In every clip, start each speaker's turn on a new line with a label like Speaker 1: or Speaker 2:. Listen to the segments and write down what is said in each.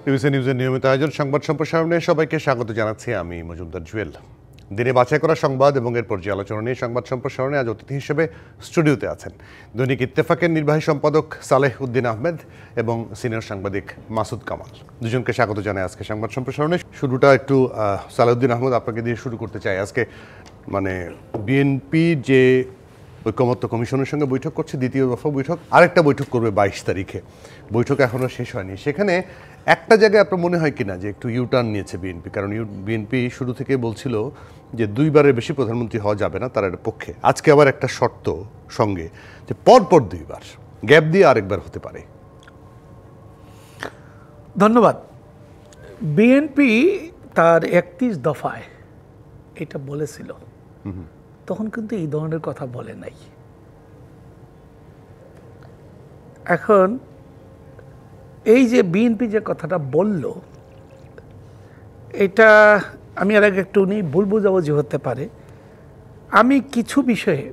Speaker 1: TVC নিউজের নিয়মিত আয়োজন সংবাদ সম্প্রসারণে সবাইকে স্বাগত জানাচ্ছি আমি মজুমদার জুয়েল। দিনে বাছাই করা সংবাদ এবং এর পর্যালোচনা নিয়ে সংবাদ সম্প্রসারণে আজ অতিথি হিসেবে স্টুডিওতে আছেন দৈনিক ইত্তেফাকের নির্বাহী সম্পাদক সালেহ উদ্দিন আহমেদ এবং সিনিয়র সাংবাদিক মাসুদ কামাল। দুজনকে স্বাগত জানাই আজকে সংবাদ সম্প্রসারণে। শুরুটা একটু সালেহ উদ্দিন আহমেদ আপনাকে দিয়ে শুরু করতে চাই। আজকে বিএনপি যে ঐকমত্য কমিশনের সঙ্গে বৈঠক করছে, দ্বিতীয় দফা বৈঠক, আরেকটা বৈঠক করবে 22 তারিখে। বৈঠক এখনও শেষ হয়নি। সেখানে একটা জায়গায় আপনার মনে হয় কিনা যে একটু ইউটার্ন নিয়েছে বিএনপি? কারণ বিএনপি শুরু থেকে বলছিল যে 2বারের বেশি প্রধানমন্ত্রী হওয়া যাবে না, তার পক্ষে। আজকে আবার একটা শর্ত সঙ্গে যে পরপর 2বার, গ্যাপ দিয়ে আরেকবার হতে পারে।
Speaker 2: ধন্যবাদ। বিএনপি তার 31 দফায় এটা বলেছিল, তখন কিন্তু এই ধরনের কথা বলে নাই। এখন এই যে বিএনপি যে কথাটা বলল, এটা আমি আর আগে একটু ভুল বুঝাবুঝি হতে পারে। আমি কিছু বিষয়ে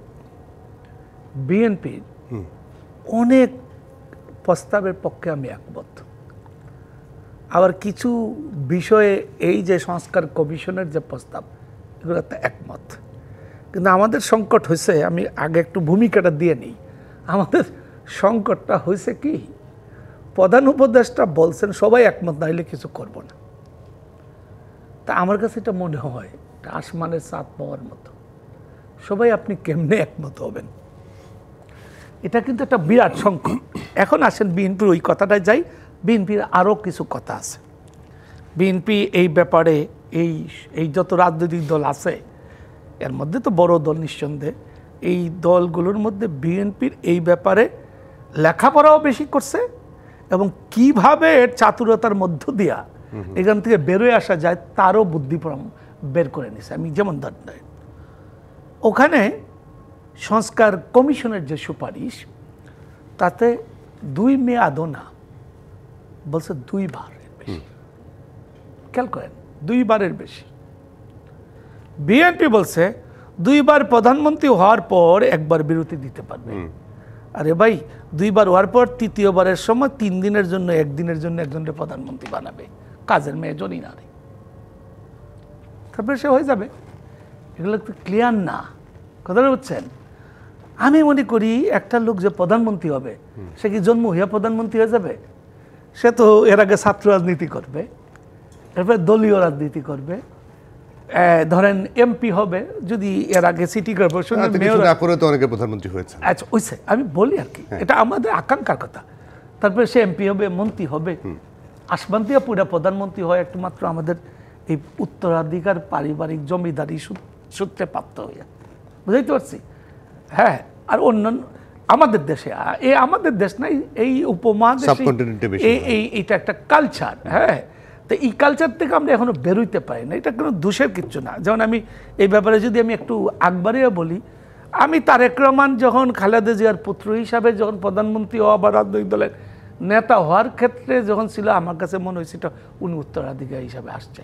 Speaker 2: বিএনপির অনেক প্রস্তাবের পক্ষে আমি একমত, আবার কিছু বিষয়ে এই যে সংস্কার কমিশনের যে প্রস্তাব, এগুলোতে একমত। কিন্তু আমাদের সংকট হয়েছে, আমি আগে একটু ভূমিকাটা দিয়ে নিই। আমাদের সংকটটা হয়েছে কি, প্রধান উপদেষ্টা বলছেন সবাই একমত না হলে কিছু করব না। তা আমার কাছে এটা মনে হয় এটা আসমানের চাঁদ পাওয়ার মতো। সবাই আপনি কেমনে একমত হবেন? এটা কিন্তু একটা বিরাট সংকট। এখন আসেন বিএনপির ওই কথাটায় যাই। বিএনপির আরও কিছু কথা আছে। বিএনপি এই ব্যাপারে এই যত রাজনৈতিক দল আছে, এর মধ্যে তো বড় দল নিঃসন্দেহে, এই দলগুলোর মধ্যে বিএনপির এই ব্যাপারে লেখাপড়াও বেশি করছে এবং কিভাবে চাতুরতার মধ্য দিয়া এখান থেকে বেরোয় আসা যায় তারও বুদ্ধি বের করে নিছে। আমি যেমন ধরেন, ওখানে সংস্কার কমিশনের যে সুপারিশ, তাতে 2 মেয়াদও না, বলছে 2বারের বেশি। খেয়াল করেন, 2বারের বেশি। বিএনপি বলছে 2বার প্রধানমন্ত্রী হওয়ার পর 1বার বিরতি দিতে পারবে। আরে ভাই, 2বার হওয়ার পর 3য়বারের সময় 3 দিনের জন্য 1 দিনের জন্য একজনকে প্রধানমন্ত্রী বানাবে, কাজের মেয়ে জনই না রে, তারপরে সে হয়ে যাবে। এগুলো তো ক্লিয়ার না, কথাটা বুঝছেন? আমি মনে করি একটা লোক যে প্রধানমন্ত্রী হবে, সে কি জন্ম হইয়া প্রধানমন্ত্রী হয়ে যাবে? সে তো এর আগে ছাত্র রাজনীতি করবে, এরপরে দলীয় রাজনীতি করবে, ধরেন এমপি হবে, যদি এর আগে সিটি কর্পোরেশনের মেয়র
Speaker 1: না করে তো অনেকে প্রধানমন্ত্রী হয়েছে।
Speaker 2: আচ্ছা, ওইসে আমি বলি আর কি, এটা আমাদের আকাঙ্ক্ষার কথা। তারপরে সে এমপি হবে, মন্ত্রী হবে, আসমান দিয়ে পুরা প্রধানমন্ত্রী হয় একমাত্র আমাদের এই উত্তরাধিকার পারিবারিক জমিদারি সূত্রে প্রাপ্ত হইয়া। বুঝাইতে পারছি? হ্যাঁ। আর অন্যান্য আমাদের দেশে, আমাদের দেশ নাই, এই উপমহাদেশে এইটা একটা কালচার। হ্যাঁ, তো এই কালচার থেকে আমরা এখনো বেরোইতে পারি না। এটা কোনো দোষের কিচ্ছু না। যেমন আমি এই ব্যাপারে যদি আমি একটু আগবাড়িয়ে বলি, আমি তারেক রহমান যখন খালেদা জিয়ার পুত্র হিসাবে যখন প্রধানমন্ত্রী হওয়া বা রাজনৈতিক দলের নেতা হওয়ার ক্ষেত্রে যখন ছিল, আমার কাছে মনে হয়েছিল উনি উত্তরাধিকারী হিসাবে আসছে।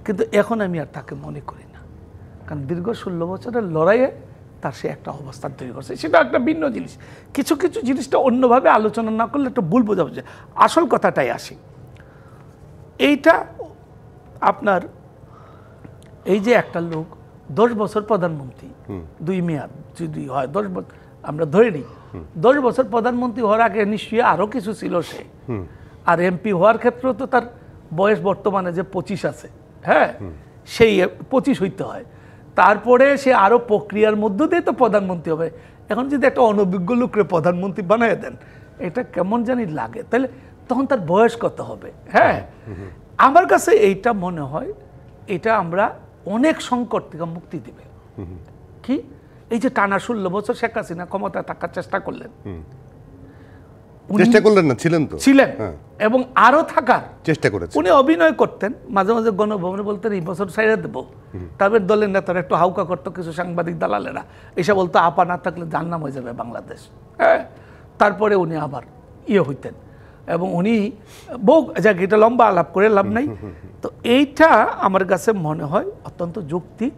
Speaker 2: কিন্তু এখন আমি আর তাকে মনে করি না, কারণ দীর্ঘ 16 বছরের লড়াইয়ে তার সে একটা অবস্থান তৈরি করছে। সেটা একটা ভিন্ন জিনিস। কিছু কিছু জিনিসটা অন্যভাবে আলোচনা না করলে একটা ভুল বোঝাবুঝি। আসল কথাটাই আসি। এইটা আপনার এই যে একটা লোক 10 বছর প্রধানমন্ত্রী, 2 মেয়াদ যদি হয়, 10 বছর আমরা ধরে নিই, 10 বছর প্রধানমন্ত্রী হওয়ার আগে নিশ্চয়ই আরো কিছু ছিল সে। আর এমপি হওয়ার ক্ষেত্রেও তো তার বয়স বর্তমানে যে 25 আছে, হ্যাঁ, সেই 25 হইতে হয়। তারপরে সে আরো প্রক্রিয়ার মধ্য দিয়ে তো প্রধানমন্ত্রী হবে। এখন যদি একটা অনভিজ্ঞ লোককে প্রধানমন্ত্রী বানিয়ে দেন, এটা কেমন জানি লাগে। তাহলে তখন তার বয়স কত হবে? হ্যাঁ, আমার কাছে এইটা মনে হয় এটা আমরা অনেক সংকট থেকে মুক্তি দিবে। কি এই যে টানা 16 বছর শেখ হাসিনা ক্ষমতায় থাকার চেষ্টা করলেন,
Speaker 1: না?
Speaker 2: ছিলেন এবং আরো থাকার
Speaker 1: চেষ্টা করেছেন।
Speaker 2: উনি অভিনয় করতেন, মাঝে মাঝে গণভবনে বলতেন এই বছর ছাইড়া দেবো। তারপর দলের নেতারা একটু হাউকা করতো, কিছু সাংবাদিক দালালেরা এসে বলতো আপা না থাকলে জাহান্নাম হয়ে যাবে বাংলাদেশ। হ্যাঁ, তারপরে উনি আবার হইতেন এবং উনি বহু জায়গায়, এটা লম্বা আলাপ করে লাভ নাই। তো এইটা আমার কাছে মনে হয় অত্যন্ত যৌক্তিক।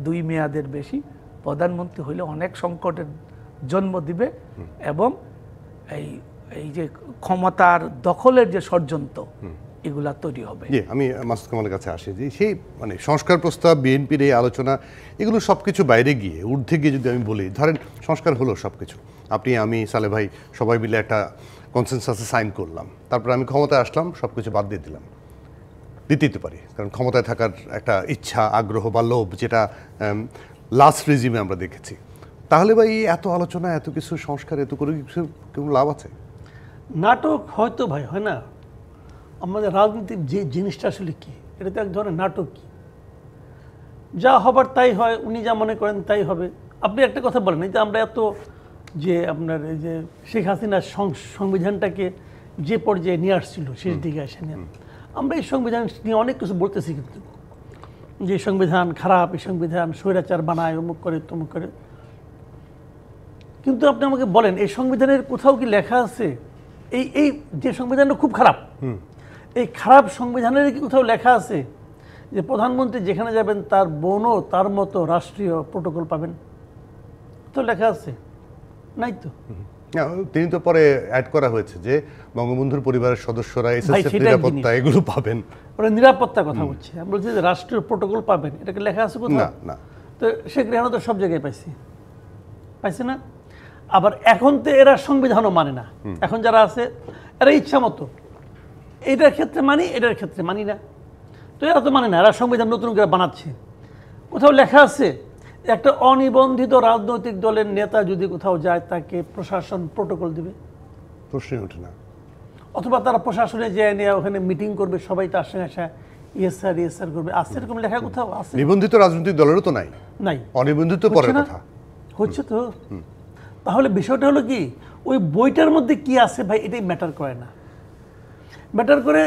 Speaker 2: 2 মেয়াদের বেশি প্রধানমন্ত্রী হইলে অনেক সংকটের জন্ম দিবে এবং এই যে ক্ষমতার দখলের যে ষড়যন্ত্র, এগুলা তৈরি হবে।
Speaker 1: জি, আমি মাসুদ কামালের কাছে আসি যে সেই মানে সংস্কার প্রস্তাব, বিএনপির এই আলোচনা, এগুলো সব কিছু বাইরে গিয়ে ঊর্ধ্বে গিয়ে যদি আমি বলি, ধরেন সংস্কার হলো সব কিছু, আপনি আমি সালে ভাই সবাই মিলে একটা কনসেনসাসে সাইন করলাম, তারপর আমি ক্ষমতায় আসলাম, সব কিছু বাদ দিয়ে দিলাম, দিতেই তো পারি, কারণ ক্ষমতায় থাকার একটা ইচ্ছা, আগ্রহ বা লোভ, যেটা লাস্ট রেজিমে আমরা দেখেছি। তাহলে ভাই এত আলোচনা, এত কিছু সংস্কার, এত করে কিছু কোনো লাভ আছে?
Speaker 3: নাটক হয়তো ভাই, হয় না? আমাদের রাজনীতির যে জিনিসটা আসলে কি, এটা তো এক ধরনের নাটক। কি যা হবার তাই হয়, উনি যা মনে করেন তাই হবে। আপনি একটা কথা বলেন, এই যে আমরা এত যে আপনার এই যে শেখ হাসিনার সংবিধানটাকে যে পর্যায়ে নিয়ে আসছিল শেষ দিকে এসে নিয়ে, আমরা এই সংবিধান নিয়ে অনেক কিছু বলতেছি, কিন্তু যে সংবিধান খারাপ, এই সংবিধান স্বৈরাচার বানায়, অমুক করে তমুক করে। কিন্তু আপনি আমাকে বলেন, এই সংবিধানের কোথাও কি লেখা আছে এই যে সংবিধানটা খুব খারাপ, এই খারাপ সংবিধানের কি কোথাও লেখা আছে যে প্রধানমন্ত্রী যেখানে যাবেন তার বোনও তার মতো রাষ্ট্রীয় প্রোটোকল পাবেন? তো লেখা আছে? নাই তো।
Speaker 1: তিনি তো পরে অ্যাড করা হয়েছে যে বঙ্গবন্ধুর পরিবারের সদস্যরা এসএসএফ নিরাপত্তা এগুলো পাবেন।
Speaker 3: ওরা নিরাপত্তার কথা বলছে, আমি বলছি যে রাষ্ট্রীয় প্রোটোকল পাবেন, এটাকে লেখা আছে কোথাও?
Speaker 1: না, না।
Speaker 3: তো শেখ রেহানা তো সব জায়গায় পাইছে না? আবার এখন তো এরা সংবিধানও মানে না, এখন যারা আছে এরা ইচ্ছা মতো এটার ক্ষেত্রে মানি, এটার ক্ষেত্রে মানি না। তো এরা তো মানে না, এরা সংবিধান নতুন করে বানাচ্ছে। কোথাও লেখা আছে একটা অনিবন্ধিত রাজনৈতিক দলের নেতা যদি কোথাও যায় তাকে প্রশাসন প্রোটোকল দেবে?
Speaker 1: প্রশ্নই ওঠে না।
Speaker 3: অথবা তারা প্রশাসনে যায় নিয়ে ওখানে মিটিং করবে, সবাই তার সঙ্গে আসা ইয়েস স্যার করবে, আছে এরকম লেখা কোথাও আছে?
Speaker 1: নিবন্ধিত রাজনৈতিক দলেরও তো নাই,
Speaker 3: নাই।
Speaker 1: অনিবন্ধিত পরের কথা
Speaker 3: হচ্ছে তো। তাহলে বিষয়টা হলো কি, ওই বইটার মধ্যে কি আছে ভাই, এটাই ম্যাটার করে না। ম্যাটার করে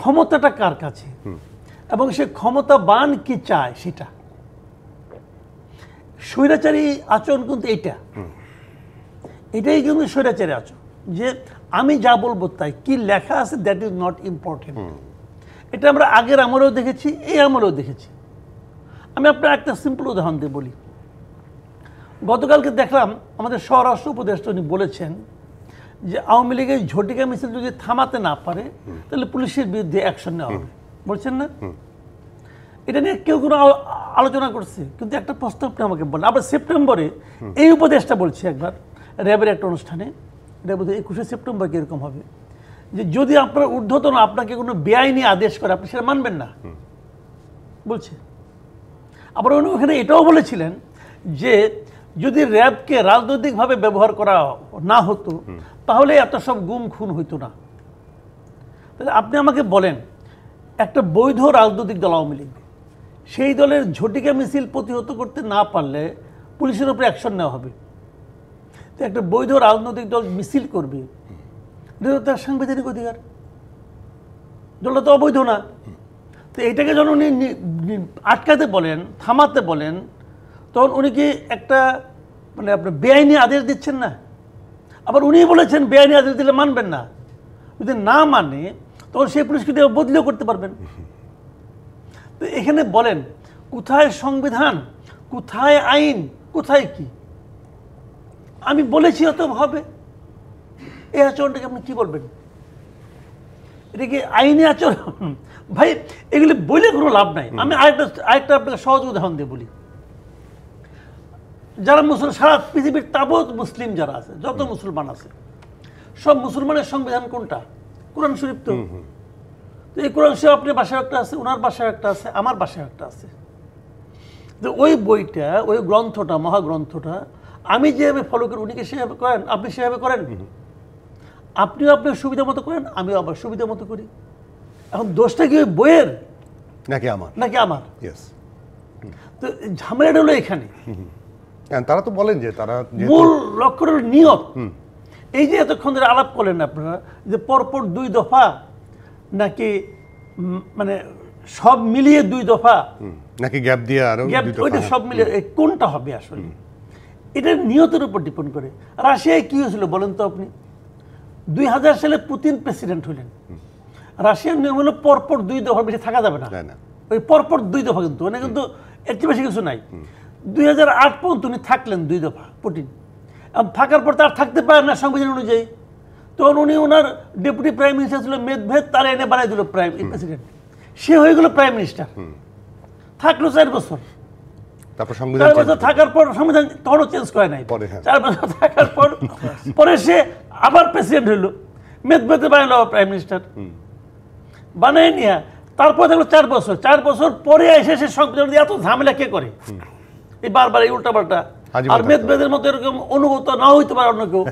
Speaker 3: ক্ষমতাটা কার কাছে এবং সে ক্ষমতাবান কি চায় সেটা। স্বৈরাচারী আচরণ কিন্তু এটাই কিন্তু স্বৈরাচারী আচরণ, যে আমি যা বলবো তাই, কি লেখা আছে দ্যাট ইজ নট ইম্পর্টেন্ট। এটা আমরা আগের আমলেও দেখেছি, এই আমলেও দেখেছি। আমি আপনার একটা সিম্পল উদাহরণ দিয়ে বলি। গতকালকে দেখলাম আমাদের স্বরাষ্ট্র উপদেষ্টা উনি বলেছেন যে আওয়ামী লীগের ঝটিকা মিছিল যদি থামাতে না পারে তাহলে পুলিশের বিরুদ্ধে অ্যাকশন নেওয়া হবে, বলছেন না? এটা নিয়ে কেউ কোনো আলোচনা করছে, কিন্তু একটা প্রস্তাব আমাকে বলেন। আবার সেপ্টেম্বরে এই উপদেশটা বলছে একবার র্যাবের একটা অনুষ্ঠানে, এটা বোধহয় 21শে সেপ্টেম্বর এরকম হবে, যে যদি আপনার ঊর্ধ্বতন আপনাকে কোনো বেআইনি আদেশ করে আপনি সেটা মানবেন না, বলছে। আবার উনি ওখানে এটাও বলেছিলেন যে যদি র্যাবকে রাজনৈতিকভাবে ব্যবহার করা না হতো তাহলে এত সব গুম খুন হইতো না। তাহলে আপনি আমাকে বলেন, একটা বৈধ রাজনৈতিক দল আওয়ামী লীগ, সেই দলের ঝটিকা মিছিল প্রতিহত করতে না পারলে পুলিশের উপরে অ্যাকশন নেওয়া হবে। তো একটা বৈধ রাজনৈতিক দল মিছিল করবে, এটা তার সাংবিধানিক অধিকার, দলটা তো অবৈধ না। তো এইটাকে যখন উনি আটকাতে বলেন, থামাতে বলেন, তখন উনি কি একটা মানে আপনার বেআইনি আদেশ দিচ্ছেন না? আবার উনি বলেছেন বেআইনি আদেশ দিলে মানবেন না, যদি না মানে তখন সেই পুলিশকে দিয়ে বদলিও করতে পারবেন। তো এখানে বলেন কোথায় সংবিধান, কোথায় আইন, কোথায় কি? আমি বলেছি অত হবে, এই আচরণটাকে আপনি কি বলবেন? এটা কি আইনি আচরণ? ভাই এগুলি বলে কোনো লাভ নাই। আমি আরেকটা আপনাকে সহজ উদাহরণ দিয়ে বলি। যারা মুসলমান, সারা পৃথিবীর তাবৎ মুসলিম যারা আছে, যত মুসলমান আছে, সব মুসলমানের সংবিধান কোনটা? কোরআন শরীফ। তো এই কোরআন শরীফ আপনার বাসায় একটা আছে, ওনার বাসায় একটা আছে, আমার বাসায় একটা আছে। তো ওই বইটা, ওই গ্রন্থটা, মহাগ্রন্থটা আমি যেভাবে ফলো করি উনিকে সেভাবে করেন, আপনি সেভাবে করেন। আপনিও আপনার সুবিধা মতো করেন, আমিও আবার সুবিধা মতো করি। এখন দোষটা কি ওই বইয়ের
Speaker 1: নাকি আমার?
Speaker 3: তো ঝামেলাটা হলো এখানে।
Speaker 1: তারা তো বলেন যে তারা
Speaker 3: মূল লক্ষ্য হলো নিয়ত। এই যে এতক্ষণ ধরে আলাপ করলেন আপনারা, যে পরপর 2 দফা নাকি মানে সব মিলিয়ে 2 দফা
Speaker 1: নাকি গ্যাপ দিয়ে আরো
Speaker 3: গ্যাপ, ওইটা সব মিলিয়ে কোনটা হবে আসলে? এটা নিয়তের উপর ডিপেন্ড করে। রাশিয়ায় কি হয়েছিল বলেন তো আপনি? 2000 সালে পুতিন প্রেসিডেন্ট হলেন। রাশিয়ার নিয়ম হলো পরপর 2 দফা বেশি থাকা যাবে না। ওই পরপর 2 দফা, কিন্তু মানে কিন্তু এর চেয়ে বেশি কিছু নাই। 2008 পর্যন্ত উনি থাকলেন 2 দফা পুতিন। থাকার পর তার থাকতে পারে না সংবিধান অনুযায়ী, তখন উনি ওনার ডেপুটি প্রাইম মিনিস্টার ছিল মেদভেদ, তারা এনে বানাই দিল প্রেসিডেন্ট, সে হয়ে গেল প্রাইম মিনিস্টার, থাকলো 4 বছর।
Speaker 1: তারপর সংবিধান
Speaker 3: 4 বছর থাকার পর সংবিধান তখনও চেঞ্জ করে নাই,
Speaker 1: পরে, হ্যাঁ।
Speaker 3: 4 বছর থাকার পর পরে সে আবার প্রেসিডেন্ট হইলো, মেদভেদে বানালো প্রাইম মিনিস্টার, বানায় নিয়ে তারপর দেখলো 4 বছর, 4 বছর পরে এসে সে সংবিধান দিয়ে এত ঝামেলা কে করে, এই বারবার এই উল্টাপাল্টা। আর মেদভেদের মতো এরকম অনুভূত না হইতে পারে অন্য কেউ,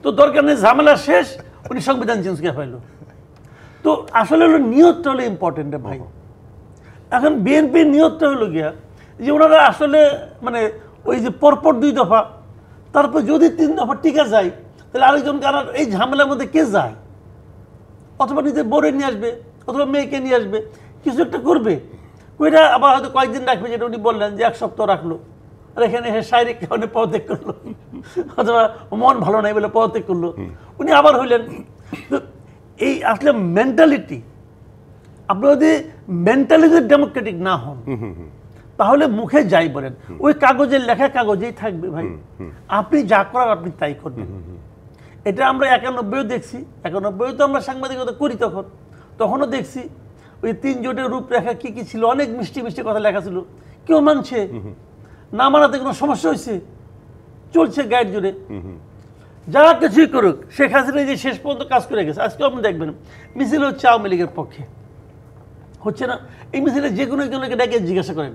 Speaker 3: তো দরকার নেই, ঝামেলা শেষ, উনি সংবিধান চেঞ্জ করে ফেললো। তো আসলে হলো নিয়তটা হলো ইম্পর্টেন্ট ভাই। এখন বিএনপির নিয়তটা হলো গিয়া যে ওনারা আসলে মানে ওই যে পরপর 2 দফা, তারপর যদি 3 দফা টিকা যায়, তাহলে আরেকজনকে আর এই ঝামেলার মধ্যে কে যায়, অথবা নিজের বোরে নিয়ে আসবে, অথবা মেয়েকে নিয়ে আসবে, কিছু একটা করবে, ওইটা আবার হয়তো কয়েকদিন রাখবে, যেটা উনি বললেন যে 1 সপ্তাহ রাখলো, আর এখানে এসে শারীরিক কারণে পদত্যাগ করলো, অথবা মন ভালো নাই বলে পদত্যাগ করলো, উনি আবার হইলেন। তো এই আসলে মেন্টালিটি, আপনি যদি মেন্টালিটি ডেমোক্রেটিক না হন, তাহলে মুখে যাই বলেন, ওই কাগজের লেখা কাগজেই থাকবে ভাই, আপনি যা করার আপনি তাই করবেন। এটা আমরা 91-ও দেখছি, 91-ও তো আমরা সাংবাদিকতা করি, তখনও দেখছি ওই 3 জোটের রূপরেখা কি কি ছিল, অনেক মিষ্টি মিষ্টি কথা লেখা ছিল, কেউ মানছে না, মানাতে কোনো সমস্যা হয়েছে, চলছে গাইড জুড়ে, যা কিছুই করুক, শেখ হাসিনা যে শেষ পর্যন্ত কাজ করে গেছে। আজকে আপনি দেখবেন মিছিল হচ্ছে আওয়ামী লীগের পক্ষে, হচ্ছে না, এই মিছিলে যে কোনো একজনকে ডেকে জিজ্ঞাসা করেন,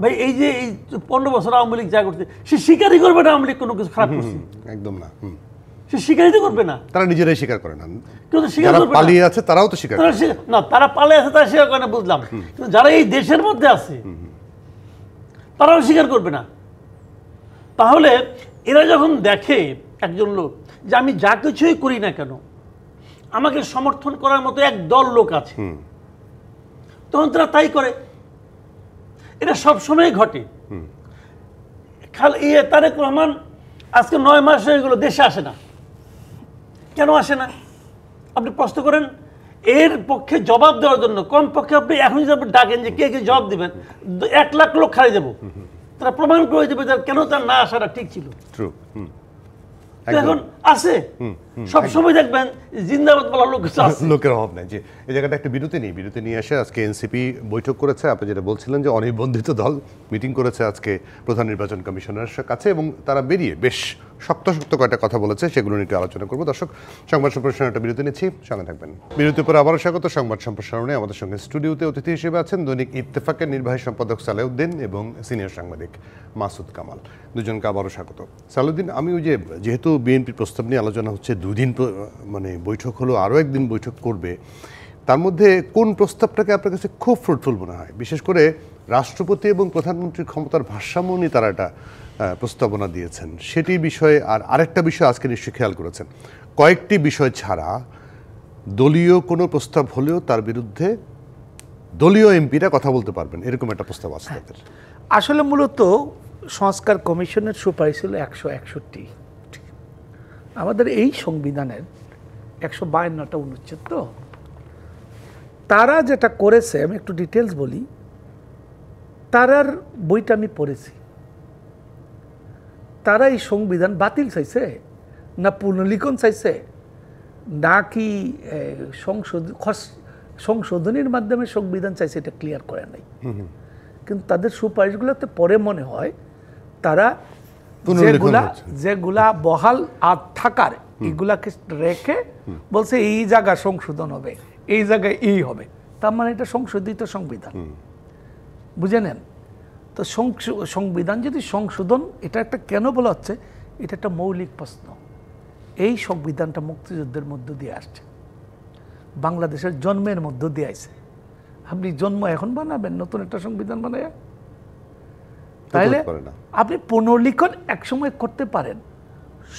Speaker 3: ভাই এই যে এই 15 বছর আওয়ামী লীগ যা করছে, সে স্বীকারই করবে না আওয়ামী লীগ কোনো কিছু খারাপ করছে,
Speaker 1: একদম না,
Speaker 3: সে স্বীকারই তো করবে না,
Speaker 1: তারা নিজেরাই স্বীকার করে না,
Speaker 3: কেউ তো স্বীকার করবে না,
Speaker 1: পালিয়ে আছে তারাও তো স্বীকার
Speaker 3: না, তারা পালিয়ে আছে তারা স্বীকার করে না, বুঝলাম, কিন্তু যারা এই দেশের মধ্যে আছে তারাও স্বীকার করবে না। তাহলে এরা যখন দেখে একজন লোক যে আমি যা কিছুই করি না কেন আমাকে সমর্থন করার মতো এক দল লোক আছে, তখন তারা তাই করে। এটা সবসময় ঘটে। তারেক রহমান আজকে 9 মাস হয়ে গেল দেশে আসে না, কেন আসে না আপনি প্রশ্ন করেন। এর পক্ষে জবাব দেওয়ার জন্য কমপক্ষে আপনি এখন যদি আপনি ডাকেন যে কে কে জবাব দিবেন, 1 লাখ লোক খাড়িয়ে দেবো, তারা প্রমাণ করে দেবে কেন তার না আসাটা ঠিক ছিল। এখন আসে, সবসময় দেখবেন জিন্দাবাদ বলার
Speaker 1: লোকের অভাব নেই। যে এই জায়গাটা একটা বিরতি নিয়ে এসে আজকে এনসিপি বৈঠক করেছে, আপনি যেটা বলছিলেন যে অনিবন্ধিত দল মিটিং করেছে আজকে প্রধান নির্বাচন কমিশনারের কাছে, এবং তারা বেরিয়ে বেশ শক্ত কয়েকটা কথা বলেছে, সেগুলো নিয়ে আলোচনা করবো। দর্শক, সংবাদ সম্প্রসারণে একটা বিরতি নিচ্ছি, সঙ্গে থাকবেন। বিরতির পর আবারও স্বাগত। সংবাদ সম্প্রসারণে আমাদের সঙ্গে স্টুডিওতে অতিথি হিসেবে আছেন দৈনিক ইত্তেফাকের নির্বাহী সম্পাদক সালেউদ্দিন এবং সিনিয়র সাংবাদিক মাসুদ কামাল। দুজনকে আবারও স্বাগত। সালেউদ্দিন, আমি ওই যেহেতু বিএনপির প্রস্তাব নিয়ে আলোচনা হচ্ছে, 2 দিন মানে বৈঠক হলো, আরও একদিন বৈঠক করবে, তার মধ্যে কোন প্রস্তাবটাকে আপনার কাছে খুব ফ্রুটফুল মনে হয়? বিশেষ করে রাষ্ট্রপতি এবং প্রধানমন্ত্রীর ক্ষমতার ভারসাম্য নিয়ে তারা একটা প্রস্তাবনা দিয়েছেন, সেটি বিষয়ে। আর আরেকটা বিষয় আজকে নিশ্চয়ই খেয়াল করেছেন, কয়েকটি বিষয় ছাড়া দলীয় কোনো প্রস্তাব হলেও তার বিরুদ্ধে দলীয় এমপিরা কথা বলতে পারবেন, এরকম একটা প্রস্তাব আছে তাদের।
Speaker 2: আসলে মূলত সংস্কার কমিশনের সুপারিশ ছিল 161। আমাদের এই সংবিধানের 152টা অনুচ্ছেদ, তো তারা যেটা করেছে, আমি একটু ডিটেলস বলি। তারার বইটা আমি পড়েছি। তারা এই সংবিধান বাতিল চাইছে না পুনর্লিখন চাইছে, নাকি সংশোধনীর মাধ্যমে সংবিধান চাইছে, এটা ক্লিয়ার করে নাই। কিন্তু তাদের সুপারিশগুলোতে পরে মনে হয় তারা যেগুলা বহাল আর থাকার এগুলাকে রেখে বলছে এই জায়গা সংশোধন হবে, এই জায়গায় এই হবে, তার মানে এটা সংশোধিত সংবিধান, বুঝে নেন। তো সংবিধান যদি সংশোধন, এটা একটা কেন বলা হচ্ছে, এটা একটা মৌলিক প্রশ্ন। এই সংবিধানটা মুক্তিযুদ্ধের মধ্য দিয়ে আসছে, বাংলাদেশের জন্মের মধ্য দিয়ে আসছে। আপনি জন্ম এখন বানাবেন নতুন একটা সংবিধান বানায়? তাইলে আপনি পুনর্লিখন একসময় করতে পারেন,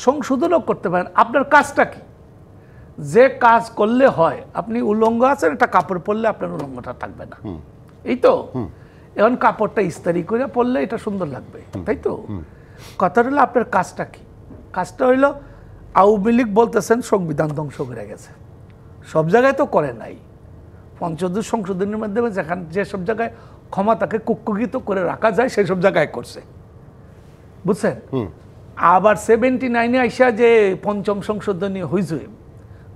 Speaker 2: সংশোধনও করতে পারেন। আপনার কাজটা কি? যে কাজ করলে হয়, আপনি উলঙ্গ আছেন, একটা কাপড় পরলে আপনার উলঙ্গটা থাকবে না, এই তো। এখন কাপড়টা ইস্তারি করে পরলে এটা সুন্দর লাগবে, তাই তো? কথাটা হলো আপনার কাজটা কি? কাজটা হইল আওয়ামী লীগ বলতেছেন সংবিধান ধ্বংস করে গেছে, সব জায়গায় তো করে নাই। ৫৫ সংশোধনের মাধ্যমে যেসব জায়গায় ক্ষমতাকে কুক্ষিগত করে রাখা যায় সেসব জায়গায় করছে, বুঝছেন? আবার 79-এ আইসা যে পঞ্চম সংশোধনী হয়েছে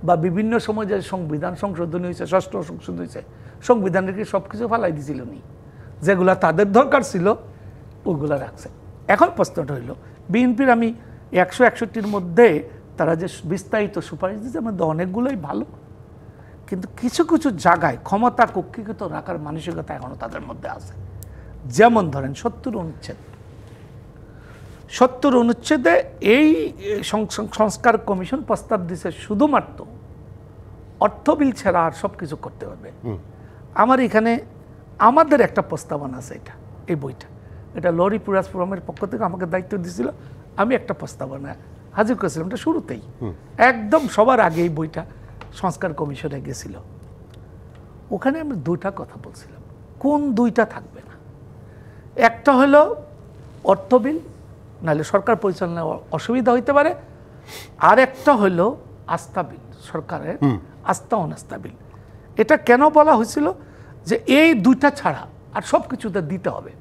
Speaker 2: বা বিভিন্ন সময় যে সংবিধান সংশোধনী হয়েছে, ষষ্ঠ সংশোধন হয়েছে, সংবিধানের কি সব কিছু ফালাই দিছিল নি? যেগুলা তাদের দরকার ছিল ওইগুলা রাখছে। এখন প্রশ্নটা হইল বিএনপির আমি 161-র মধ্যে তারা যে বিস্তারিত সুপারিশ দিচ্ছে মধ্যে অনেকগুলোই ভালো, কিন্তু কিছু কিছু জায়গায় ক্ষমতা কক্ষীকৃত রাখার মানসিকতা এখনো তাদের মধ্যে আছে। যেমন ধরেন 70 অনুচ্ছেদ, 70 অনুচ্ছেদে এই সংস্কার কমিশন প্রস্তাব দিছে শুধুমাত্র অর্থ বিল ছাড়া আর সব কিছু করতে হবে। আমার এখানে আমাদের একটা প্রস্তাবনা আছে, এটা এই বইটা, এটা লরি পুরাস ফোরামের পক্ষ থেকে আমাকে দায়িত্ব দিয়েছিল, আমি একটা প্রস্তাবনা হাজির করেছিলাম, এটা শুরুতেই একদম সবার আগে এই বইটা সংস্কার কমিশনে গেছিল। ওখানে আমি দুইটা কথা বলছিলাম, কোন দুইটা থাকবে না, একটা হলো অর্থ বিল, নাহলে সরকার পরিচালনায় অসুবিধা হইতে পারে, আর একটা হলো আস্থা বিল, সরকারের আস্থা অনাস্থা বিল। এটা কেন বলা হয়েছিল যে এই দুইটা ছাড়া আর সব কিছুতে দিতে হবে,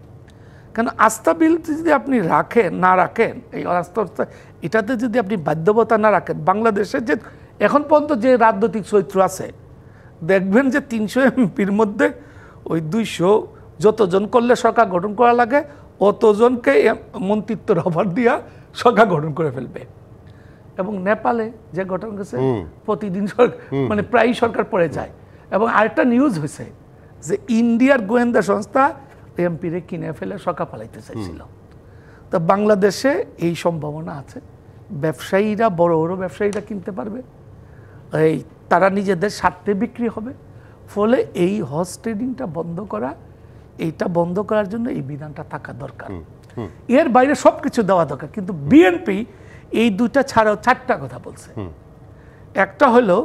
Speaker 2: কেন আস্থা বিল যদি আপনি না রাখেন এই আস্থা এটাতে যদি আপনি বাধ্যবতা না রাখেন, বাংলাদেশের যে এখন পর্যন্ত যে রাজনৈতিক চরিত্র আছে দেখবেন যে 300 এমপির মধ্যে ওই 200 যতজন করলে সরকার গঠন করা লাগে অতজনকে মন্ত্রিত্বের অফার দিয়া সরকার গঠন করে ফেলবে। এবং নেপালে যে গঠন করেছে প্রতিদিন মানে প্রায় সরকার পড়ে যায়। এবং আরেকটা নিউজ হয়েছে যে ইন্ডিয়ার গোয়েন্দা সংস্থা এমপিরে কিনে ফেলে সরকার পালাইতে চাইছিল। তো বাংলাদেশে এই সম্ভাবনা আছে, ব্যবসায়ীরা বড় বড় ব্যবসায়ীরা কিনতে পারবে, এই তারা নিজেদের স্বার্থে বিক্রি হবে। ফলে এই হর্স ট্রেডিংটা বন্ধ করা, এইটা বন্ধ করার জন্য এই বিধানটা থাকা দরকার। এর বাইরে সব কিছু দেওয়া দরকার, কিন্তু বিএনপি এই দুইটা ছাড়াও 4টা কথা বলছে। একটা হলো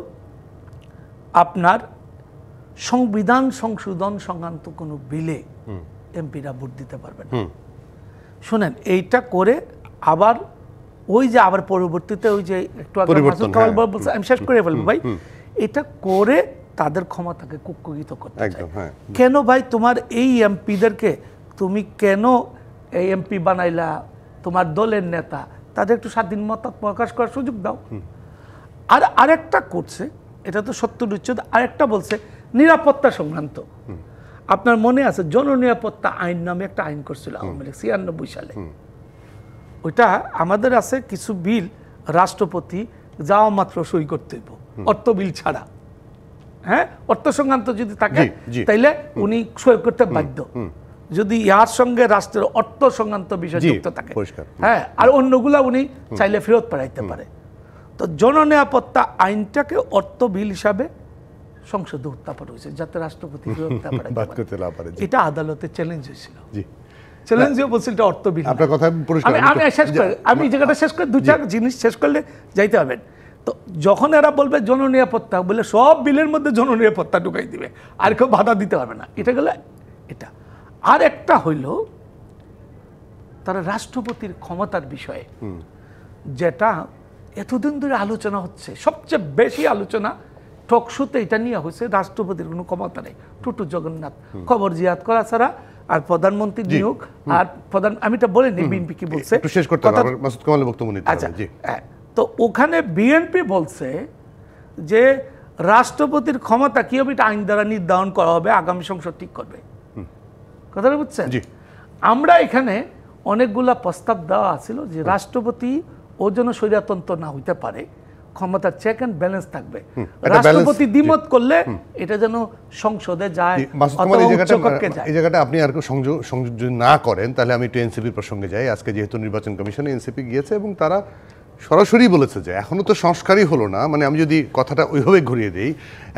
Speaker 2: আপনার সংবিধান সংশোধন সংক্রান্ত কোনো বিলে এমপিরা ভোট দিতে পারবেন। শুনেন, এইটা করে আবার ওই যে আবার পরবর্তীতে ওই যে একটু আগে বলছে, আমি শেষ করে ফেলবো ভাই, এটা করে তাদের ক্ষমতাকে কুক্ষিগত করতে চায়। কেন ভাই তোমার এই এমপিদেরকে তুমি কেন এই এমপি বানাইলা? তোমার দলের নেতা, তাদের একটু স্বাধীন মত প্রকাশ করার সুযোগ দাও। আর আরেকটা করছে, এটা তো 70 অনুচ্ছেদ, আরেকটা বলছে নিরাপত্তা সংক্রান্ত। আপনার মনে আছে জননিরাপত্তা আইন নামে একটা আইন করছিল আওয়ামী লীগ 96 সালে। ওইটা আমাদের আছে কিছু বিল রাষ্ট্রপতি যাওয়া মাত্র সই করতে হইব, অর্থ বিল ছাড়া। হ্যাঁ, অর্থ সংক্রান্ত যদি থাকে তাইলে উনি সই করতে বাধ্য, যদি ইয়ার সঙ্গে রাষ্ট্রের অর্থ সংক্রান্ত বিষয় যুক্ত থাকে। হ্যাঁ, আর অন্যগুলা উনি চাইলে ফেরত পাঠাইতে পারে। তো জননিরাপত্তা আইনটাকে অর্থ বিল হিসাবে সংসদে উত্থাপন হয়েছে যাতে রাষ্ট্রপতি ফেরত পাঠাইতে পারে। এটা আদালতে চ্যালেঞ্জ হয়েছিল, চ্যালেঞ্জও বলছিল এটা অর্থ বিল। আমি জায়গাটা শেষ করে 2-4 জিনিস শেষ করলে যাইতে হবেন। তো যখন এরা বলবে জননিরাপত্তা, বলে সব বিলের মধ্যে জননিরাপত্তা ঢুকাই দিবে, আর কেউ বাধা দিতে পারবে না, এটা গেলে এটা। আর একটা হইল তারা রাষ্ট্রপতির ক্ষমতার বিষয়ে, যেটা এতদিন ধরে আলোচনা হচ্ছে, সবচেয়ে বেশি আলোচনা টকশোতে এটা নিয়ে হয়েছে, রাষ্ট্রপতির কোনো ক্ষমতা নেই। টুটু জগন্নাথ খবর জিয়াদ করা ছাড়া, আর প্রধানমন্ত্রী নিয়োগ, আর প্রধান, আমি এটা বলিনি বিএনপি কি বলছে। আচ্ছা, তো ওখানে বিএনপি বলছে যে রাষ্ট্রপতির ক্ষমতা কি হবে এটা আইন দ্বারা নির্ধারণ করা হবে, আগামী সংসদ ঠিক করবে। কথাটা বুঝছেন? আমরা এখানে অনেকগুলা প্রস্তাব দেওয়া আছিল যে রাষ্ট্রপতি ও যেন স্বৈরতন্ত্র না হইতে পারে, ক্ষমতার চেক অ্যান্ড ব্যালেন্স থাকবে। রাষ্ট্রপতি দ্বিমত করলে এটা যেন সংসদে যায়।
Speaker 1: এই জায়গাটা আপনি আর সংযোগ যদি না করেন তাহলে আমি একটু এনসিপির প্রসঙ্গে যাই। আজকে যেহেতু নির্বাচন কমিশনে এনসিপি গিয়েছে এবং তারা সরাসরি বলেছে যে এখনো তো সংস্কারই হলো না, মানে আমি যদি কথাটা ওইভাবে ঘুরিয়ে দিই,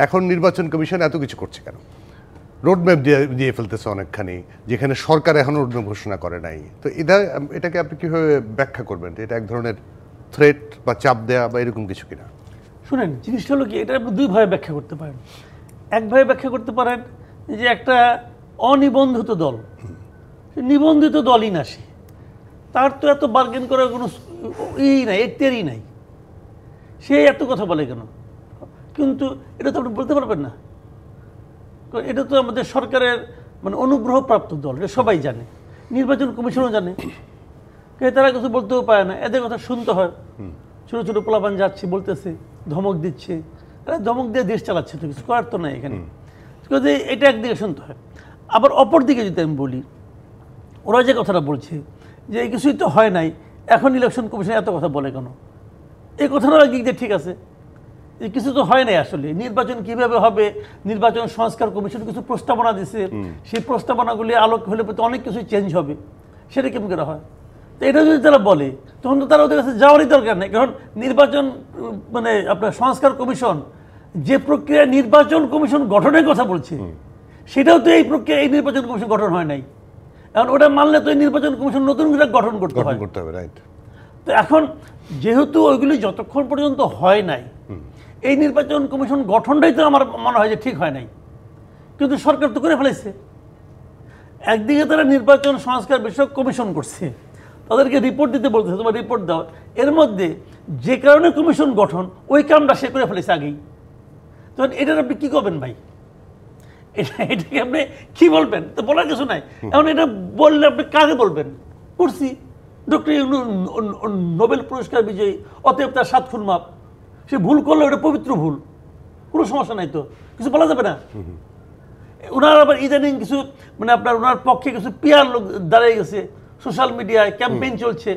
Speaker 1: এখন নির্বাচন কমিশন এত কিছু করছে কেন? রোডম্যাপ দিয়ে ফেলতেছে অনেকখানি, যেখানে সরকার এখনো রোডম্যাপ ঘোষণা করে নাই। তো এটাকে আপনি কিভাবে ব্যাখ্যা করবেন? এটা এক ধরনের থ্রেট বা চাপ দেয়া বা এরকম কিছু কিনা?
Speaker 3: শুনেন, জিনিসটা হলো কি, এটা আপনি দুইভাবে ব্যাখ্যা করতে পারেন। একভাবে ব্যাখ্যা করতে পারেন যে একটা অনিবন্ধিত দল, নিবন্ধিত দলই না, সে তার তো এত বার্গেন করার কোনো নাই, এখতিয়ারই নাই, সে এত কথা বলে কেন? কিন্তু এটা তো আপনি বলতে পারবেন না, এটা তো আমাদের সরকারের মানে অনুগ্রহপ্রাপ্ত দল, এটা সবাই জানে, নির্বাচন কমিশনও জানে। তারা কিছু বলতেও পারে না, এদের কথা শুনতে হয়। ছোট ছোট পোলাপান যাচ্ছে, বলতেছে, ধমক দিচ্ছে, এরা ধমক দিয়ে দেশ চালাচ্ছে, তো কিছু করার তো নাই এখানে। এটা একদিকে শুনতে হয়। আবার অপর দিকে যদি আমি বলি, ওরা যে কথাটা বলছে যে এই কিছুই তো হয় নাই, এখন ইলেকশন কমিশন এত কথা বলে কেন? এই কথাটা দিক দিয়ে ঠিক আছে, যে কিছু তো হয় নাই আসলে, নির্বাচন কিভাবে হবে, নির্বাচন সংস্কার কমিশন কিছু প্রস্তাবনা দিছে, সেই প্রস্তাবনাগুলি আলোক হলে পরে অনেক কিছু চেঞ্জ হবে, সেটা কেমন করে হয়? তো এটা যদি তারা বলে, তখন তো তারা ওদের কাছে যাওয়ারই দরকার নেই, কারণ নির্বাচন মানে আপনার সংস্কার কমিশন যে প্রক্রিয়া নির্বাচন কমিশন গঠনের কথা বলছে, সেটাও তো এই প্রক্রিয়া এই নির্বাচন কমিশন গঠন হয় নাই। এখন ওটা মানলে তো এই নির্বাচন কমিশন নতুন করে গঠন করতে হবে,
Speaker 1: রাইট?
Speaker 3: তো এখন যেহেতু ওইগুলি যতক্ষণ পর্যন্ত হয় নাই, এই নির্বাচন কমিশন গঠনটাই তো আমার মনে হয় যে ঠিক হয় নাই, কিন্তু সরকার তো করে ফেলেছে। একদিকে তারা নির্বাচন সংস্কার বিষয়ক কমিশন করছে, তাদেরকে রিপোর্ট দিতে বলতেছে, তোমার রিপোর্ট দাও। এর মধ্যে যে কারণে কমিশন গঠন, ওই কামটা সে করে ফেলেছে আগেই। তখন এটার আপনি কী করবেন ভাই? এটাকে আপনি কী বলবেন? তো বলার কিছু নাই। এখন এটা বললে আপনি কাকে বলবেন? করছি, ডক্টর নোবেল পুরস্কার বিজয়ী, অতএব তার 7 খুন মাপ। সে ভুল করলে ওটা পবিত্র ভুল, কোনো সমস্যা নাই, তো কিছু বলা যাবে না। ওনার আবার ইদানিং কিছু মানে আপনার ওনার পক্ষে কিছু পিয়ার লোক দাঁড়িয়ে গেছে, সোশ্যাল মিডিয়ায় ক্যাম্পেইন চলছে,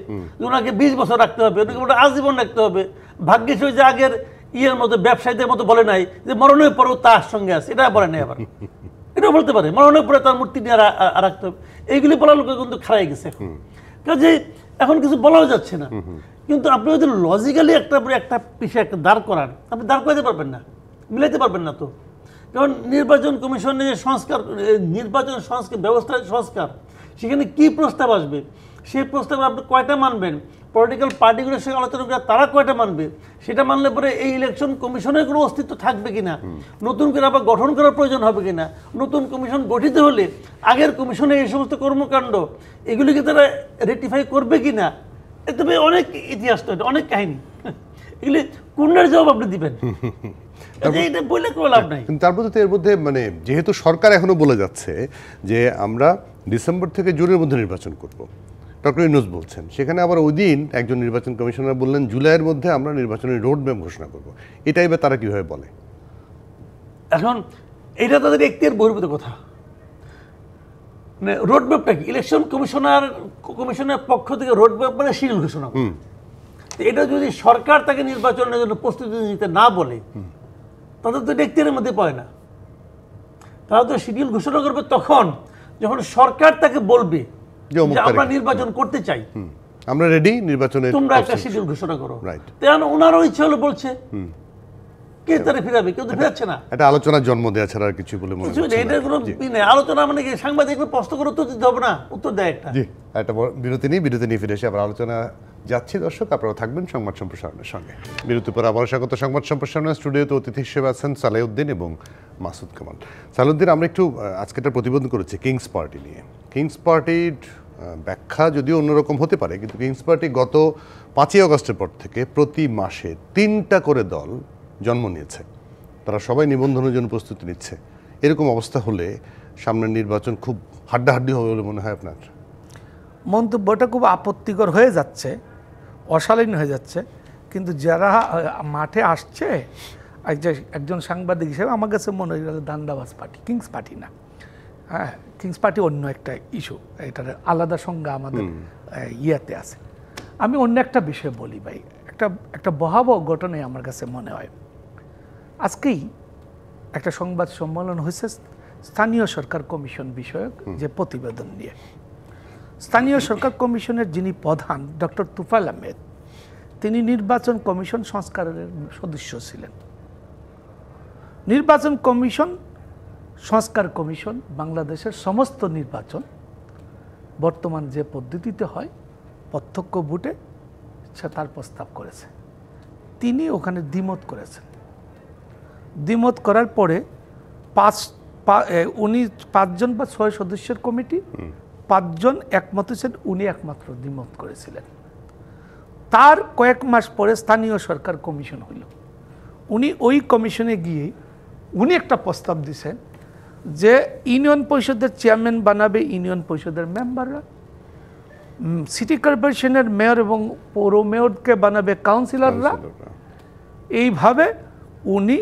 Speaker 3: ওনাকে 20 বছর রাখতে হবে, ওনাকে আজীবন রাখতে হবে। ভাগ্যেশ যে আগের ইয়ের মতো ব্যবসায়ীদের মতো বলে নাই যে মরণের পরেও তার সঙ্গে আছে, এটা বলে নাই। আবার এটাও বলতে পারে মরণের পরে তার মূর্তি নিয়ে রাখতে হবে। এইগুলি বলার লোক কিন্তু খারাই গেছে কাজে, এখন কিছু বলাও যাচ্ছে না। কিন্তু আপনি যদি লজিক্যালি একটা পিছিয়ে একটা দাঁড় করান, আপনি দাঁড় করাতে পারবেন না, মিলাইতে পারবেন না। তো কারণ নির্বাচন কমিশনের যে সংস্কার, নির্বাচন সংস্কার ব্যবস্থার সংস্কার, সেখানে কি প্রস্তাব আসবে, সেই প্রস্তাব আপনি কয়টা মানবেন, পলিটিক্যাল পার্টিগুলোর সঙ্গে আলোচনা করে তারা কয়টা মানবে, সেটা মানলে পরে এই ইলেকশন কমিশনের কোনো অস্তিত্ব থাকবে কিনা, নতুন করে আবার গঠন করার প্রয়োজন হবে কিনা, নতুন কমিশন গঠিত হলে আগের কমিশনের এই সমস্ত কর্মকাণ্ড এগুলিকে তারা রেটিফাই করবে কিনা, এতে অনেক ইতিহাস, তো অনেক কাহিনী, এগুলি কোনটার জবাব আপনি দিবেন?
Speaker 1: তারপর তো এর মধ্যে মানে যেহেতু সরকার এখনো বলে যাচ্ছে যে আমরা ডিসেম্বর থেকে জুনের মধ্যে নির্বাচন করব, ডক্টর ইউনূস বলছেন, সেখানে আবার ওই দিন একজন নির্বাচন কমিশনার বললেন জুলাইয়ের মধ্যে আমরা নির্বাচনের রোড ম্যাপ ঘোষণা করব। এটাই বা তারা কিভাবে বলে?
Speaker 3: এখন এটা তাদের এখতিয়ার বহির্ভূত কথা। মানে রোড ম্যাপটা কি? ইলেকশন কমিশনের পক্ষ থেকে রোড ম্যাপ মানে শিডিউল ঘোষণা। এটা যদি সরকার তাকে নির্বাচনের জন্য প্রস্তুতি নিতে না বলে, তাদের তো এখতিয়ারের মধ্যে পড়ে না। তারা তো শিডিউল ঘোষণা করবে তখন যখন সরকার তাকে বলবে যে আমরা নির্বাচন করতে চাই,
Speaker 1: আমরা রেডি, নির্বাচনে
Speaker 3: তোমরা একটা শিডিউল ঘোষণা করো। তেমন ওনারও ইচ্ছা হলো বলছে, কে তারা ফিরাবে? কেউ তো ফিরাচ্ছে না।
Speaker 1: এটা আলোচনার জন্ম দেওয়া ছাড়া আর কিছু বলে মনে হচ্ছে না।
Speaker 3: এটা কোনো আলোচনা মানে কি সাংবাদিক প্রশ্ন করে উত্তর দিতে হবে না? উত্তর দেয় একটা।
Speaker 1: জি, একটা বিরতি নিয়ে ফিরে এসে আবার আলোচনা যাচ্ছি। দর্শক, আপনারা থাকবেন সংবাদ সম্প্রসারণের সঙ্গে। বিরতির পর আবার স্বাগত সংবাদ সম্প্রসারণের স্টুডিওতে অতিথি হিসেবে আছেন সালেউদ্দিন এবং মাসুদ কামাল। সালেউদ্দিন, আমরা একটু আজকে একটা প্রতিবেদন করেছি কিংস পার্টি নিয়ে। কিংস পার্টির ব্যাখ্যা যদিও অন্যরকম হতে পারে, কিন্তু কিংস পার্টি গত 5ই আগস্টের পর থেকে প্রতি মাসে 3টা করে দল জন্ম নিয়েছে। তারা সবাই নিবন্ধনের জন্য প্রস্তুতি নিচ্ছে। এরকম অবস্থা হলে সামনের নির্বাচন খুব হাড্ডাহাড্ডি হবে বলে মনে হয় আপনার?
Speaker 2: মন্তব্যটা খুব আপত্তিকর হয়ে যাচ্ছে, অশালীন হয়ে যাচ্ছে, কিন্তু যারা মাঠে আসছে, একজন সাংবাদিক হিসেবে আমার কাছে মনে হয় দান্দাবাজ পার্টি, কিংস পার্টি না। হ্যাঁ, কিংস পার্টি অন্য একটা ইস্যু, এটার আলাদা সংজ্ঞা আমাদের ইয়েতে আছে। আমি অন্য একটা বিষয় বলি ভাই, একটা ভয়াবহ ঘটনাই আমার কাছে মনে হয়। আজকেই একটা সংবাদ সম্মেলন হয়েছে স্থানীয় সরকার কমিশন বিষয়ক যে প্রতিবেদন নিয়ে। স্থানীয় সরকার কমিশনের যিনি প্রধান ডক্টর তুফাইল আহমেদ, তিনি নির্বাচন কমিশন সংস্কারের সদস্য ছিলেন। নির্বাচন কমিশন সংস্কার কমিশন বাংলাদেশের সমস্ত নির্বাচন বর্তমান যে পদ্ধতিতে হয় প্রত্যক্ষ ভোটে, সে তার প্রস্তাব করেছে। তিনি ওখানে দ্বিমত করেছেন। দ্বিমত করার পরে উনি 5জন বা 6 সদস্যের কমিটি, 5জন একমত হয়েছেন, উনি একমাত্র দ্বিমত করেছিলেন। তার কয়েক মাস পরে স্থানীয় সরকার কমিশন হইল। উনি ওই কমিশনে গিয়ে উনি একটা প্রস্তাব দিয়েছেন যে ইউনিয়ন পরিষদের চেয়ারম্যান বানাবে ইউনিয়ন পরিষদের মেম্বাররা, সিটি কর্পোরেশনের মেয়র এবং পৌর মেয়রকে বানাবে কাউন্সিলররা। এইভাবে উনি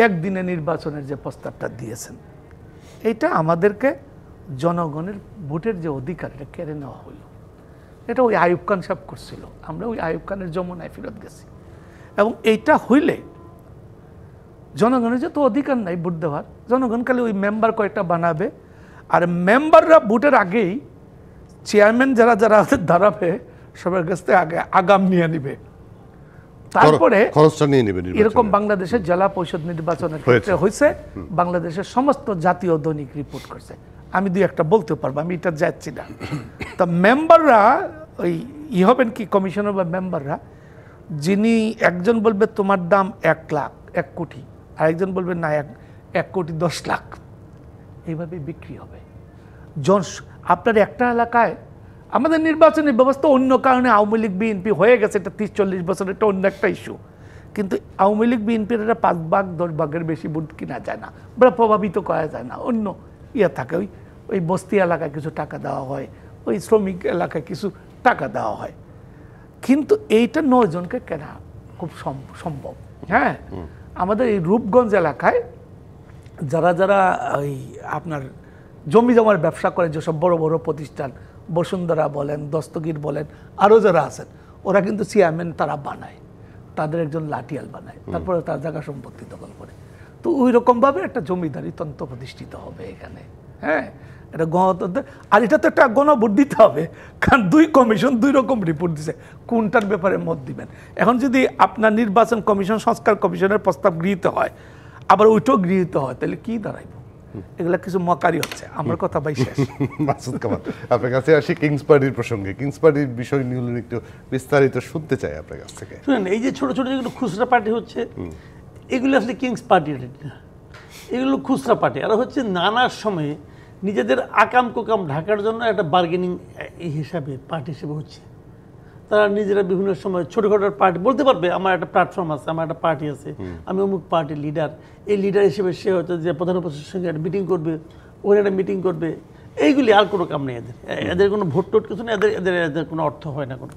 Speaker 2: একদিনে নির্বাচনের যে প্রস্তাবটা দিয়েছেন, এটা আমাদেরকে জনগণের ভোটের যে অধিকার এটা কেড়ে নেওয়া হলো। এটা ওই আইয়ুব খান সাহেব করছিল, আমরা ওই আইয়ুব খানের যমুনায় ফেরত গেছি। এবং এইটা হইলে জনগণের যত অধিকার নাই ভোট দেওয়ার, জনগণ খালি ওই মেম্বার কয়েকটা বানাবে, আর মেম্বাররা ভোটের আগেই চেয়ারম্যান যারা যারা দাঁড়াবে সবার কাছ থেকে আগে আগাম নিয়ে নিবে, তারপরে
Speaker 1: খরচটা নিয়ে নেবে।
Speaker 2: এরকম বাংলাদেশের জেলা পরিষদ নির্বাচনের ক্ষেত্রে হয়েছে, বাংলাদেশের সমস্ত জাতীয় দৈনিক রিপোর্ট করছে। আমি দুই একটা বলতে পারবো, আমি এটা যাচ্ছি না। তা মেম্বাররা ওই হবেন কি কমিশনার বা মেম্বাররা, যিনি একজন বলবে তোমার দাম 1 লাখ 1 কোটি, আরেকজন বলবে না 1 কোটি 10 লাখ, এইভাবে বিক্রি হবে। আপনার একটা এলাকায় আমাদের নির্বাচনী ব্যবস্থা অন্য কারণে আওয়ামী লীগ বিএনপি হয়ে গেছে, এটা 30-40 বছরের এটা অন্য একটা ইস্যু। কিন্তু আওয়ামী লীগ বিএনপির এটা 5 ভাগ 10 ভাগের বেশি ভোট কিনা যায় না, বড় প্রভাবিত করা যায় না। অন্য থাকে, ওই বস্তি এলাকায় কিছু টাকা দেওয়া হয়, ওই শ্রমিক এলাকায় কিছু টাকা দেওয়া হয়। কিন্তু এইটা 9 জনকে কেনা খুব সম্ভব। হ্যাঁ, আমাদের এই রূপগঞ্জ এলাকায় যারা যারা ওই আপনার জমি জমার ব্যবসা করে, যেসব বড় বড় প্রতিষ্ঠান, বসুন্ধরা বলেন, দস্তগীর বলেন, আরও যারা আছেন, ওরা কিন্তু চেয়ারম্যান তারা বানায়, তাদের একজন লাঠিয়াল বানায়, তারপরে তার জায়গা সম্পত্তি দখল করে। তো ওই রকমভাবে একটা জমিদারি তন্ত্র প্রতিষ্ঠিত হবে এখানে। হ্যাঁ, এটা গণতন্ত্র। আর এটা তো একটা গণভোট দিতে হবে, কারণ 2 কমিশন 2 রকম রিপোর্ট দিছে, কোনটার ব্যাপারে মত দিবেন। এখন যদি আপনার নির্বাচন কমিশন সংস্কার কমিশনের প্রস্তাব গৃহীত হয়, আবার ওইটাও গৃহীত হয়, তাহলে কি দাঁড়াইব? এগুলা কিছু মকারি হচ্ছে। আমার কথা ভাই শেষ।
Speaker 1: মাসুদ কামাল, আপনার কাছে আসি কিংস পার্টির প্রসঙ্গে। কিংস পার্টির বিষয় নিয়ে একটু বিস্তারিত শুনতে চাই আপনার কাছ থেকে।
Speaker 3: শুনেন, এই যে ছোট ছোট যেগুলো খুচরা পার্টি হচ্ছে, এগুলো আসলে কিংস পার্টি না, এগুলো খুচরা পার্টি। আর হচ্ছে নানা সময়ে নিজেদের আকাম কোকাম ঢাকার জন্য একটা বার্গেনিং হিসাবে পার্টি হিসেবে হচ্ছে। তারা নিজেরা বিভিন্ন সময় ছোটোখাটো পার্টি বলতে পারবে, আমার একটা প্ল্যাটফর্ম আছে, আমার একটা পার্টি আছে, আমি অমুক পার্টির লিডার। এই লিডার হিসেবে সে হয়তো যে প্রধান উপদেষ্টার সঙ্গে একটা মিটিং করবে, ওখানে একটা মিটিং করবে, এইগুলি আর কোনো কাম নেই এদের। এদের কোনো ভোট টোট কিছু নেই, এদের কোনো অর্থ হয় না কোনো।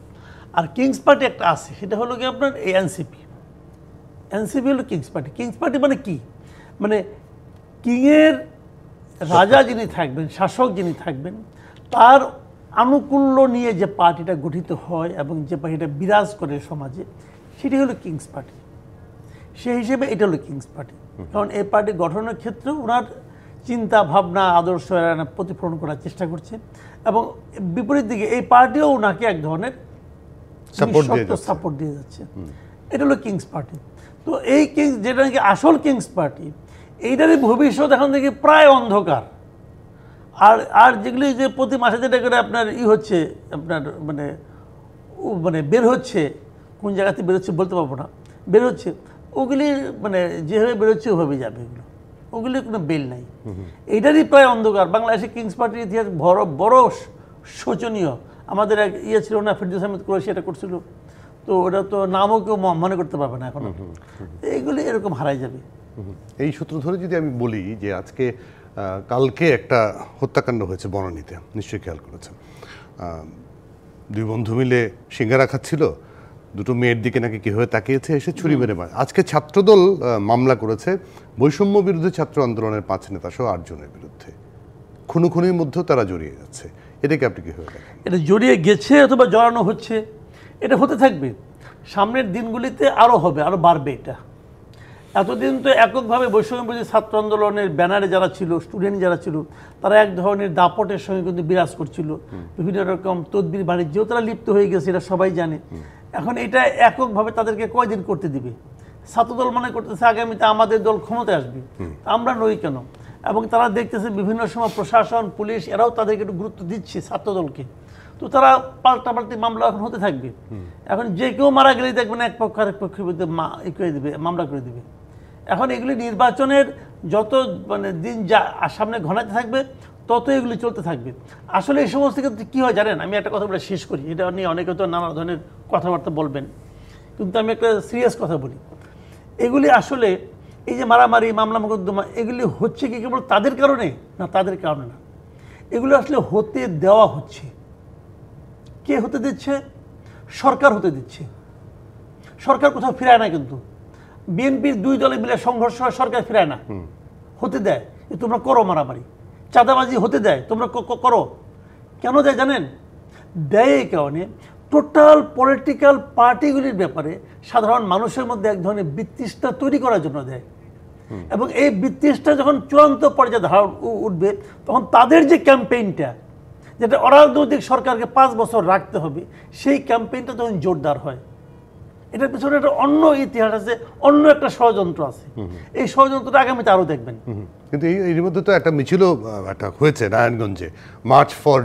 Speaker 3: আর কিংস পার্টি একটা আছে, সেটা হলো কি আপনার এই এনসিপি। এনসিপি হলো কিংস পার্টি। কিংস পার্টি মানে কি? মানে কিংয়ের রাজা যিনি থাকবেন, শাসক যিনি থাকবেন, তার আনুকূল্য নিয়ে যে পার্টিটা গঠিত হয় এবং যে পার্টিটা বিরাজ করে সমাজে, সেটি হলো কিংস পার্টি। সেই হিসেবে এটা হলো কিংস পার্টি। কারণ এই পার্টি গঠনের ক্ষেত্রে ওনার চিন্তা ভাবনা আদর্শ প্রতিফলন করার চেষ্টা করছে, এবং বিপরীত দিকে এই পার্টিও ওনাকে এক ধরনের সাপোর্ট দিয়ে যাচ্ছে। এটা হলো কিংস পার্টি। তো এই কিংস, যেটা নাকি আসল কিংস পার্টি, এইটারই ভবিষ্যৎ এখন থেকে প্রায় অন্ধকার। আর যেগুলি যে প্রতি মাসে যেটা করে আপনার হচ্ছে, আপনার মানে বের হচ্ছে, কোন জায়গাতে বেরোচ্ছে বলতে পারবো না, বের হচ্ছে, ওগুলি মানে যেভাবে বেরোচ্ছে ওভাবে যাবে, ওগুলির কোনো বেল নাই। এইটারই প্রায় অন্ধকার। বাংলাদেশে কিংস পার্টির ইতিহাস বড় শোচনীয়। আমাদের এক ছিল না, ফিরদৌস আহমেদ কুরাইশি এটা করছিল, তো ওটা তো নামও কেউ মনে করতে পারবে না এখন। এইগুলি এরকম হারাই যাবে।
Speaker 1: এই সূত্র ধরে যদি আমি বলি যে আজকে কালকে একটা হত্যাকাণ্ড হয়েছে বনানীতে, নিশ্চয়ই খেয়াল করেছেন। 2 বন্ধু মিলে সিঙ্গারা খাচ্ছিল, 2 মেয়ের দিকে নাকি কীভাবে তাকিয়েছে, এসে ছুরি মেরে মারে। আজকে ছাত্রদল মামলা করেছে বৈষম্য বিরোধী ছাত্র আন্দোলনের 5 নেতা সহ 8 জনের বিরুদ্ধে। খুনোখুনির মধ্যেও তারা জড়িয়ে যাচ্ছে। এটাকে আপনি কীভাবে দেখেন?
Speaker 3: এটা জড়িয়ে গেছে অথবা জড়ানো হচ্ছে, এটা হতে থাকবে। সামনের দিনগুলিতে আরও হবে, আরও বাড়বে। এটা এতদিন তো এককভাবে বৈষম্য বিরোধী ছাত্র আন্দোলনের ব্যানারে যারা ছিল, স্টুডেন্ট যারা ছিল, তারা এক ধরনের দাপটের সঙ্গে কিন্তু বিরাজ করছিল, বিভিন্ন রকম তদবির বাণিজ্যেও তারা লিপ্ত হয়ে গেছে, এটা সবাই জানে। এখন এটা এককভাবে তাদেরকে কয়দিন করতে দিবে? ছাত্রদল মনে করতেছে আগামীতে আমাদের দল ক্ষমতায় আসবে, আমরা নই কেন? এবং তারা দেখতেছে বিভিন্ন সময় প্রশাসন, পুলিশ এরাও তাদেরকে একটু গুরুত্ব দিচ্ছে ছাত্রদলকে। তো তারা পাল্টাপাল্টি মামলা এখন হতে থাকবে। এখন যে কেউ মারা গেলেই দেখবেন এক পক্ষ আরেক পক্ষের বিরুদ্ধে মামলা করে দিবে। এখন এগুলি নির্বাচনের যত দিন যা সামনে ঘনাতে থাকবে, তত এগুলি চলতে থাকবে। আসলে এই সমস্ত ক্ষেত্রে কী হয় জানেন, আমি একটা কথা বলে শেষ করি, এটা নিয়ে অনেকে তো নানা ধরনের কথাবার্তা বলবেন, কিন্তু আমি একটা সিরিয়াস কথা বলি। এগুলি আসলে এই যে মারামারি, মামলা মোকদ্দমা, এগুলি হচ্ছে কি কেবল তাদের কারণে? না, তাদের কারণে না, এগুলো আসলে হতে দেওয়া হচ্ছে। কে হতে দিচ্ছে? সরকার হতে দিচ্ছে। সরকার কোথাও ফিরায় না, কিন্তু বিএনপির দুই দলে মিলে সংঘর্ষ হয়, সরকার ফিরায় না, হতে দেয়। তোমরা করো মারামারি, চাঁদাবাজি হতে দেয়, তোমরা করো। কেন দেয় জানেন? দেয় এই কারণে টোটাল পলিটিক্যাল পার্টিগুলির ব্যাপারে সাধারণ মানুষের মধ্যে এক ধরনের বিতৃষ্ণা তৈরি করার জন্য দেয়। এবং এই বিতৃষ্ণা যখন চূড়ান্ত পর্যায়ে ধারা উঠবে, তখন তাদের যে ক্যাম্পেইনটা, যেটা অরাজনৈতিক সরকারকে 5 বছর রাখতে হবে, সেই ক্যাম্পেইনটা তখন জোরদার হয়। এটার পিছনে একটা অন্য ইতিহাস আছে, অন্য একটা ষড়যন্ত্র আছে। এই ষড়যন্ত্রটা আগামীতে আরো দেখবেন।
Speaker 1: কিন্তু এর মধ্যে তো একটা মিছিলও একটা হয়েছে নারায়ণগঞ্জে, মার্চ ফর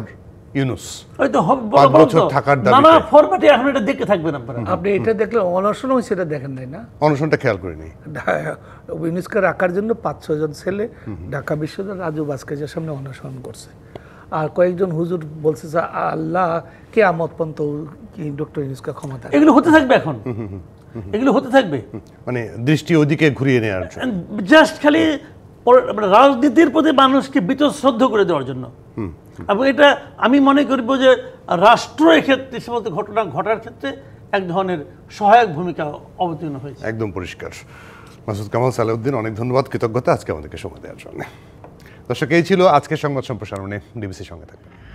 Speaker 1: ইউনুস,
Speaker 3: হয়তো
Speaker 1: 5 বছর থাকার দাবিতে।
Speaker 3: নানা ফরম্যাটে এখন এটা দেখতে থাকবেন আপনারা।
Speaker 2: আপনি এটা দেখলে অনশন হয়েছে, এটা দেখেন নাই না?
Speaker 1: অনশনটা খেয়াল করিনি।
Speaker 2: ইউনেস্কো রাখার জন্য 5-6 জন ছেলে ঢাকা বিশ্ববিদ্যালয় রাজু ভাস্কর্যের সামনে অনশন করছে। আর কয়েকজন হুজুর বলছে যে আল্লাহ কিয়ামত পর্যন্ত ডক্টর ইউনেস্কো ক্ষমতা।
Speaker 3: এগুলো হতে থাকবে এখন, এগুলো হতে থাকবে।
Speaker 1: মানে দৃষ্টি ওদিকে ঘুরিয়ে নেওয়ার জন্য,
Speaker 3: জাস্ট খালি রাজনীতির প্রতি মানুষকে বীতশ্রদ্ধ করে দেওয়ার জন্য। এবং এটা আমি মনে করব যে রাষ্ট্র এক্ষেত্রে সমস্ত ঘটনা ঘটার ক্ষেত্রে এক ধরনের সহায়ক ভূমিকা অবতীর্ণ হয়েছে।
Speaker 1: একদম পরিষ্কার। মাসুদ কামাল সালেউদ্দিন, অনেক ধন্যবাদ, কৃতজ্ঞতা আজকে আমাদেরকে সময় দেওয়ার জন্য। দর্শক, এই ছিল আজকের সংবাদ সম্প্রসারণে। ডিবিসির সঙ্গে থাকবেন।